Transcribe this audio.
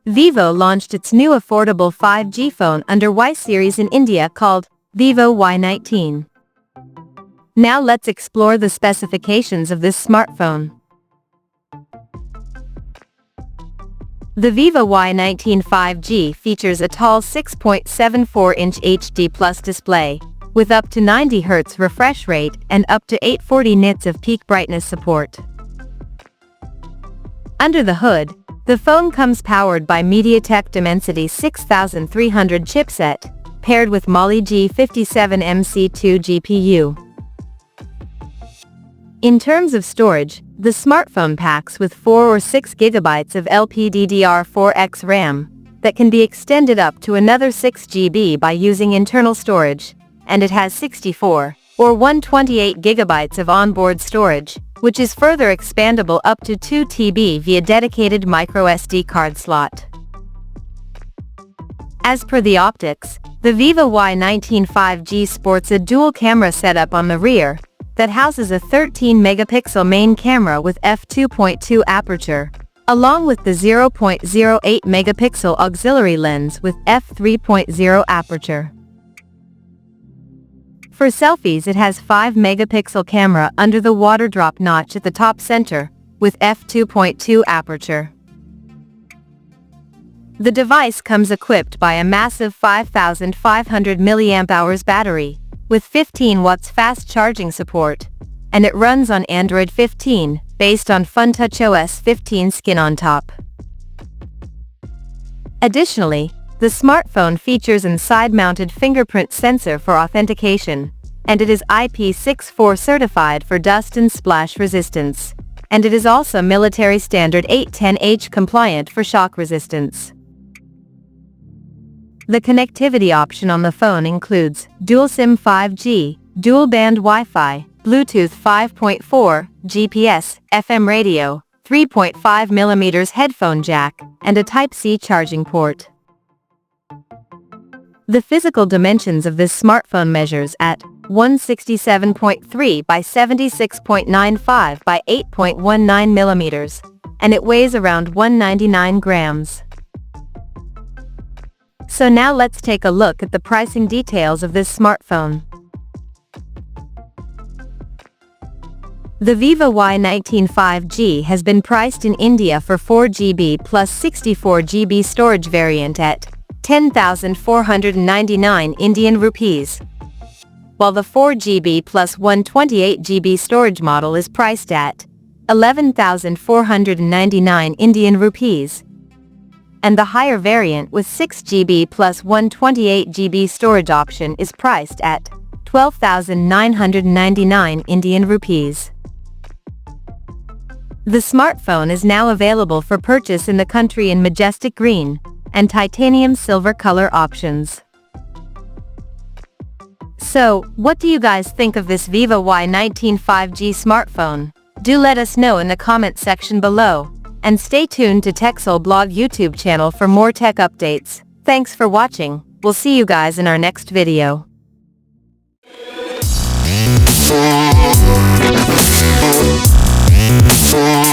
Vivo launched its new affordable 5G phone under Y series in India called Vivo Y19. Now let's explore the specifications of this smartphone. The Vivo Y19 5G features a tall 6.74-inch HD Plus display, with up to 90 Hz refresh rate and up to 840 nits of peak brightness support. Under the hood, the phone comes powered by MediaTek Dimensity 6300 chipset, paired with Mali G57MC2 GPU. In terms of storage, the smartphone packs with 4 or 6 GB of LPDDR4X RAM that can be extended up to another 6 GB by using internal storage, and it has 64 or 128 GB of onboard storage, which is further expandable up to 2 TB via dedicated microSD card slot. As per the optics, the Vivo Y19 5G sports a dual camera setup on the rear that houses a 13-megapixel main camera with f2.2 aperture, along with the 0.08-megapixel auxiliary lens with f3.0 aperture. For selfies, it has 5-megapixel camera under the water drop notch at the top center, with f2.2 aperture. The device comes equipped by a massive 5500 mAh battery, with 15 watts fast charging support, and it runs on Android 15, based on FunTouchOS 15 skin on top. Additionally, the smartphone features a side-mounted fingerprint sensor for authentication, and it is IP64 certified for dust and splash resistance, and it is also military standard 810H compliant for shock resistance. The connectivity option on the phone includes dual SIM 5G, dual-band Wi-Fi, Bluetooth 5.4, GPS, FM radio, 3.5mm headphone jack, and a Type-C charging port. The physical dimensions of this smartphone measures at 167.3 by 76.95 by 8.19mm, and it weighs around 199 grams. So now let's take a look at the pricing details of this smartphone. The Vivo Y19 5G has been priced in India for 4GB plus 64GB storage variant at 10,499 Indian rupees, while the 4GB plus 128GB storage model is priced at 11,499 Indian rupees. And the higher variant with 6GB plus 128GB storage option is priced at 12,999 Indian rupees. The smartphone is now available for purchase in the country in majestic green and titanium silver color options. So, what do you guys think of this Vivo Y19 5G smartphone? Do let us know in the comment section below. And stay tuned to TechSole Blog YouTube channel for more tech updates. Thanks for watching. We'll see you guys in our next video. Yeah.